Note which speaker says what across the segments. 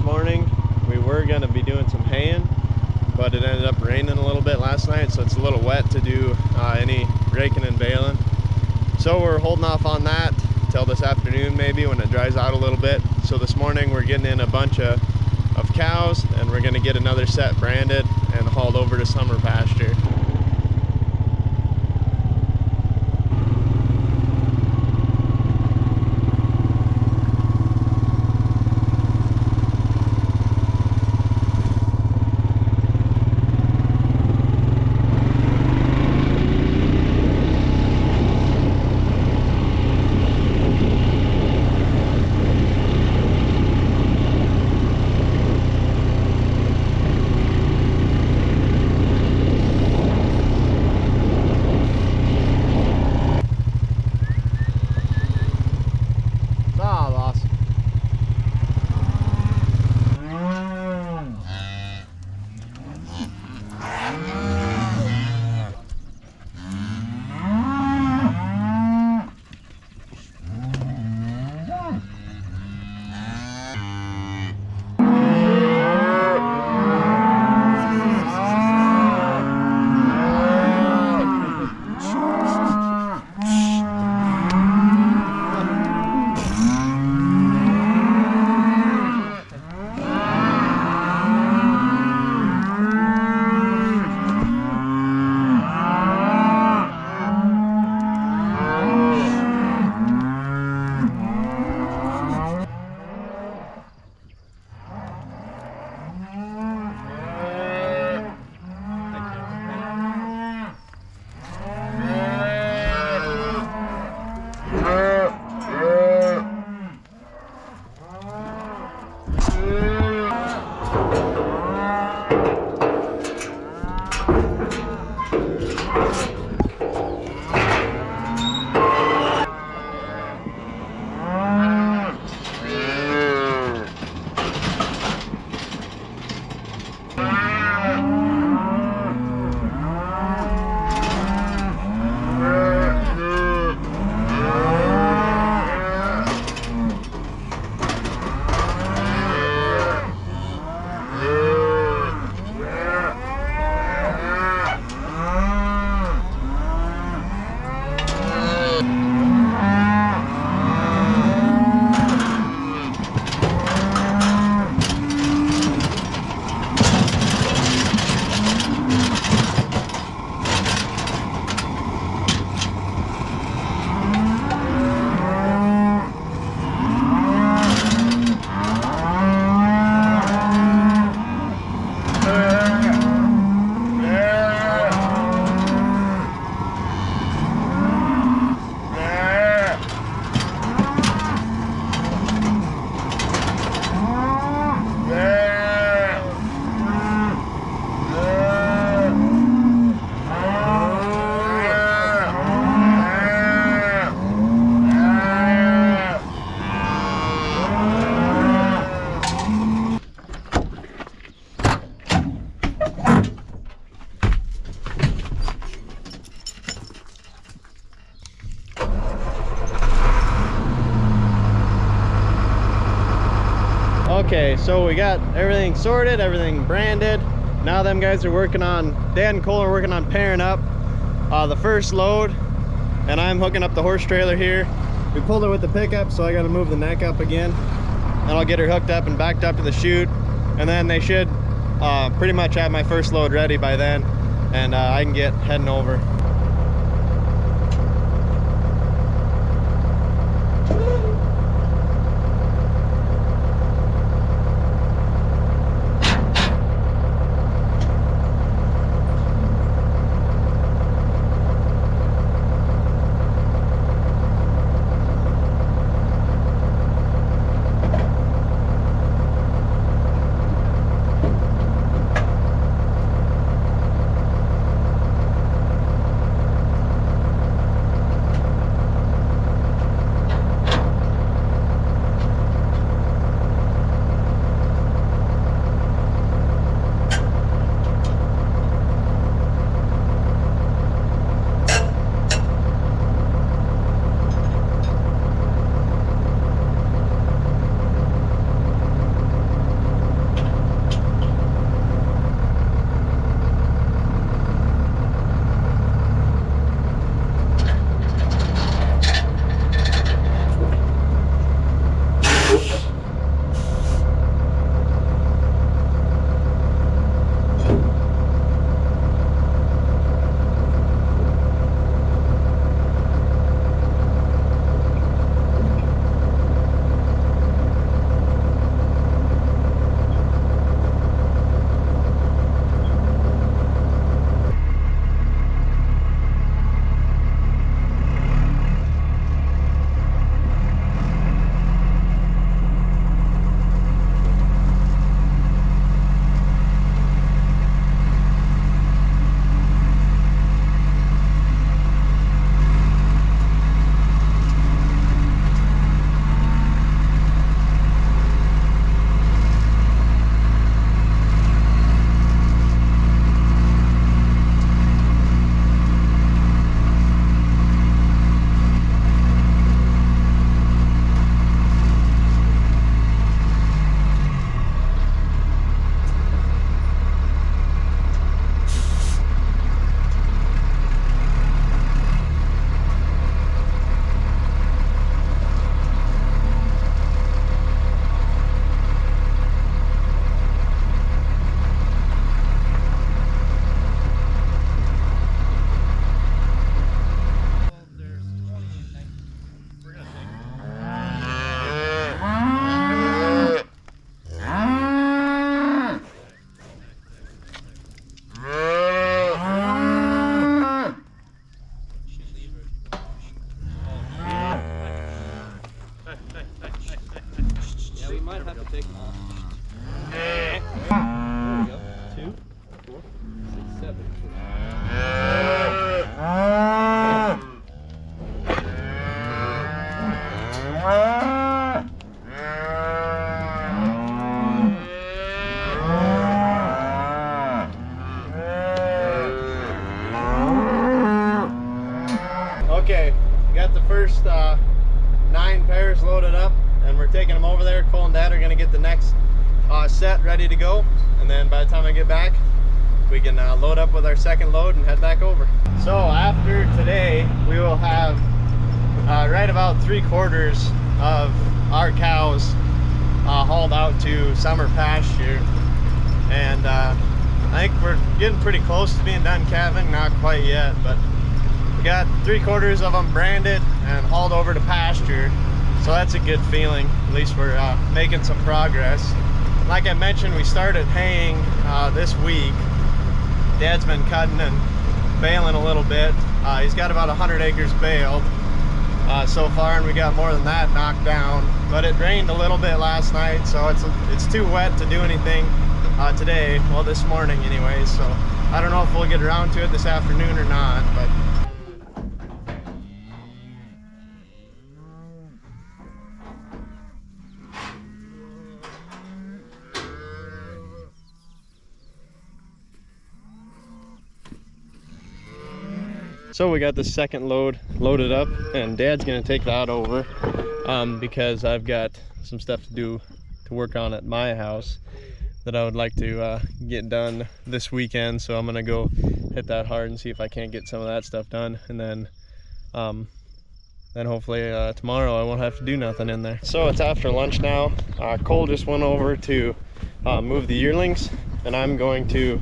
Speaker 1: morning. We were going to be doing some haying, but it ended up raining a little bit last night, so it's a little wet to do any raking and baling. So we're holding off on that till this afternoon maybe when it dries out a little bit. So this morning we're getting in a bunch of cows, and we're going to get another set branded and hauled over to summer pasture. Okay, so we got everything sorted, everything branded. Now them guys are working on, Dan and Cole are working on pairing up the first load, and I'm hooking up the horse trailer here. We pulled it with the pickup, so I got to move the neck up again, and I'll get her hooked up and backed up to the chute, and then they should pretty much have my first load ready by then, and I can get heading over. Okay, we got the first 9 pairs loaded up, and we're taking them over there. Cole and Dad are going to get the next set ready to go, and then by the time I get back, we can load up with our second load and head back over. So after today, we will have right about 3/4 of our cows hauled out to summer pasture, and I think we're getting pretty close to being done calving. Not quite yet, but we got 3/4 of them branded and hauled over to pasture, so that's a good feeling. At least we're making some progress. Like I mentioned, we started haying this week. Dad's been cutting and baling a little bit. He's got about 100 acres baled so far, and we got more than that knocked down. But it rained a little bit last night, so it's too wet to do anything today. Well, this morning anyways, so I don't know if we'll get around to it this afternoon or not, but so we got the second load loaded up, and Dad's gonna take that over because I've got some stuff to work on at my house that I would like to get done this weekend. So I'm gonna go hit that hard and see if I can't get some of that stuff done, and then hopefully tomorrow I won't have to do nothing in there. So it's after lunch now. Cole just went over to move the yearlings, and I'm going to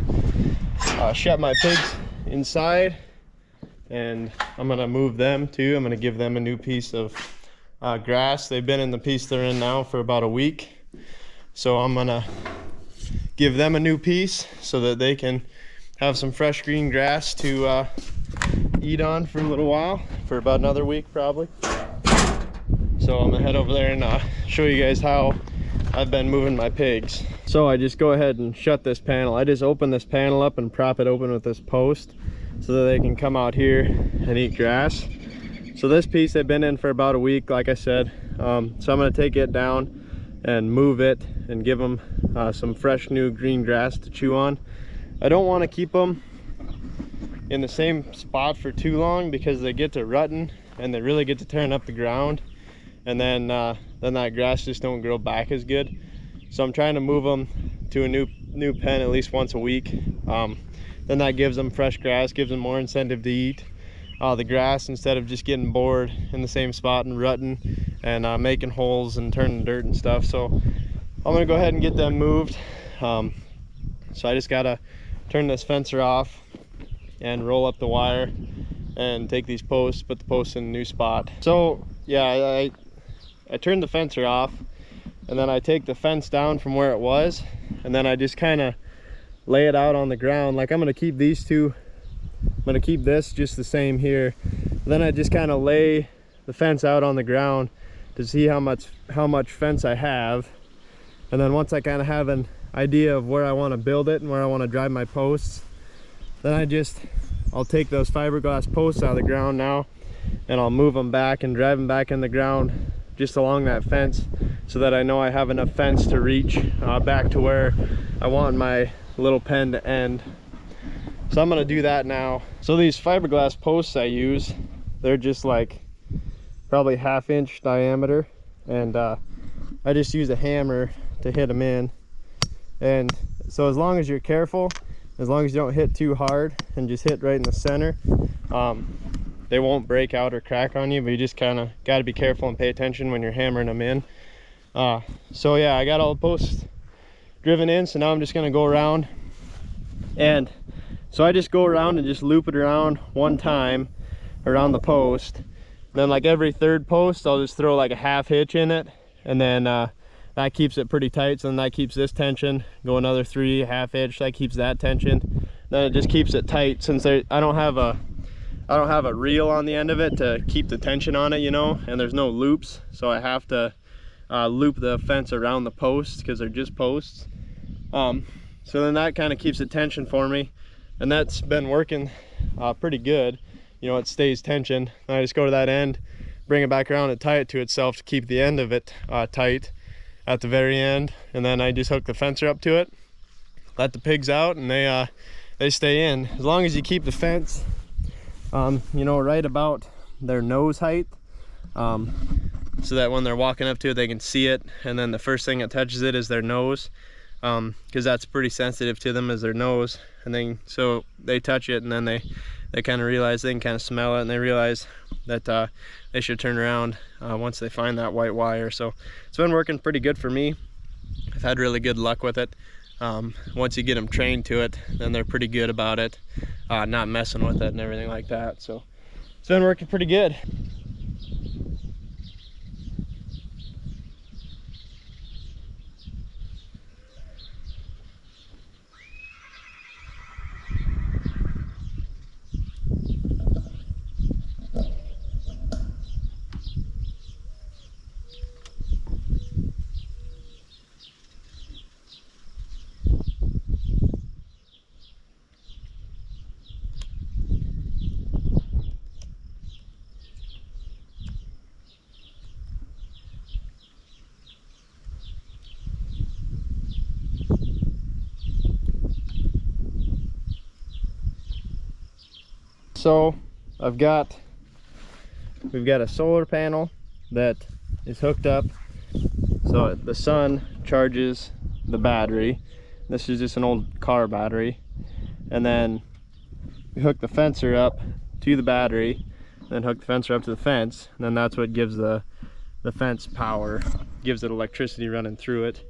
Speaker 1: shut my pigs inside, and I'm gonna move them too. I'm gonna give them a new piece of grass. They've been in the piece they're in now for about a week, so I'm gonna give them a new piece so that they can have some fresh green grass to eat on for a little while, for about another week probably. So I'm gonna head over there and show you guys how I've been moving my pigs. So I just go ahead and shut this panel. I just open this panel up and prop it open with this post so that they can come out here and eat grass. So this piece they've been in for about a week, like I said. So I'm gonna take it down and move it and give them some fresh new green grass to chew on. I don't want to keep them in the same spot for too long because they get to rutting and they really get to tearing up the ground, and then that grass just don't grow back as good. So I'm trying to move them to a new pen at least once a week. Then that gives them fresh grass, gives them more incentive to eat the grass instead of just getting bored in the same spot and rutting and making holes and turning dirt and stuff. So I'm gonna go ahead and get them moved. So I just gotta turn this fencer off and roll up the wire and take these posts, put the posts in a new spot. So yeah, I turned the fencer off, and then I take the fence down from where it was, and then I just kind of lay it out on the ground. Like I'm gonna keep these two, I'm gonna keep this just the same here. Then I just kind of lay the fence out on the ground to see how much fence I have. And then once I kind of have an idea of where I want to build it and where I want to drive my posts, then I'll take those fiberglass posts out of the ground now, and I'll move them back and drive them back in the ground just along that fence, so that I know I have enough fence to reach back to where I want my little pen to end. So I'm gonna do that now. So these fiberglass posts I use, they're just like probably 1/2 inch diameter, and I just use a hammer to hit them in. And so as long as you're careful, as long as you don't hit too hard and just hit right in the center, they won't break out or crack on you, but you just kind of got to be careful and pay attention when you're hammering them in. So yeah, I got all the posts driven in, so now I'm just going to go around, and so I just go around and just loop it around one time around the post. Then like every third post I'll just throw like a 1/2 hitch in it, and then that keeps it pretty tight. So then that keeps this tension. Go another 3 1/2 hitch, that keeps that tension. Then it just keeps it tight, since I don't have a reel on the end of it to keep the tension on it, you know, and there's no loops, so I have to loop the fence around the posts because they're just posts. So then that kind of keeps it tension for me, and that's been working pretty good. You know, it stays tension. I just go to that end, bring it back around and tie it to itself to keep the end of it tight at the very end, and then I just hook the fencer up to it, let the pigs out, and they stay in. As long as you keep the fence you know, right about their nose height, so that when they're walking up to it, they can see it, and then the first thing that touches it is their nose, because that's pretty sensitive to them, is their nose. And then so they touch it, and then they kind of realize, they can kind of smell it, and they realize that they should turn around once they find that white wire. So it's been working pretty good for me. I've had really good luck with it. Once you get them trained to it, then they're pretty good about it, not messing with it and everything like that. So it's been working pretty good. So we've got a solar panel that is hooked up, so the sun charges the battery. This is just an old car battery, and then we hook the fencer up to the battery, then hook the fencer up to the fence, and then that's what gives the fence power, gives it electricity running through it.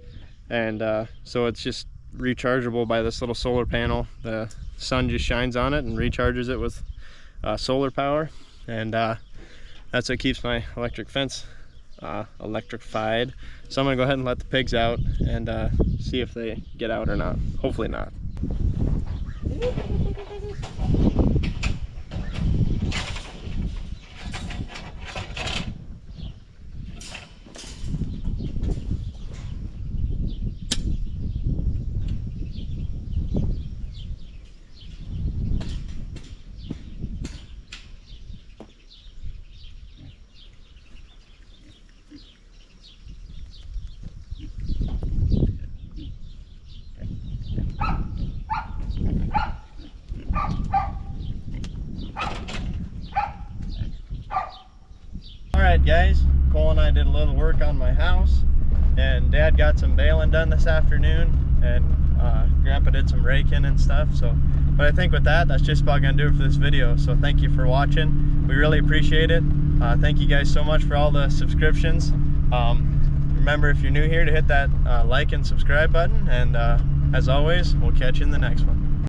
Speaker 1: And so it's just rechargeable by this little solar panel. The sun just shines on it and recharges it with solar power, and that's what keeps my electric fence electrified. So I'm gonna go ahead and let the pigs out and see if they get out or not. Hopefully not. Alright guys, Cole and I did a little work on my house, and Dad got some baling done this afternoon, and Grandpa did some raking and stuff. But I think with that's just about gonna do it for this video. So thank you for watching. We really appreciate it. Thank you guys so much for all the subscriptions. Remember, if you're new here, to hit that like and subscribe button, and as always, we'll catch you in the next one.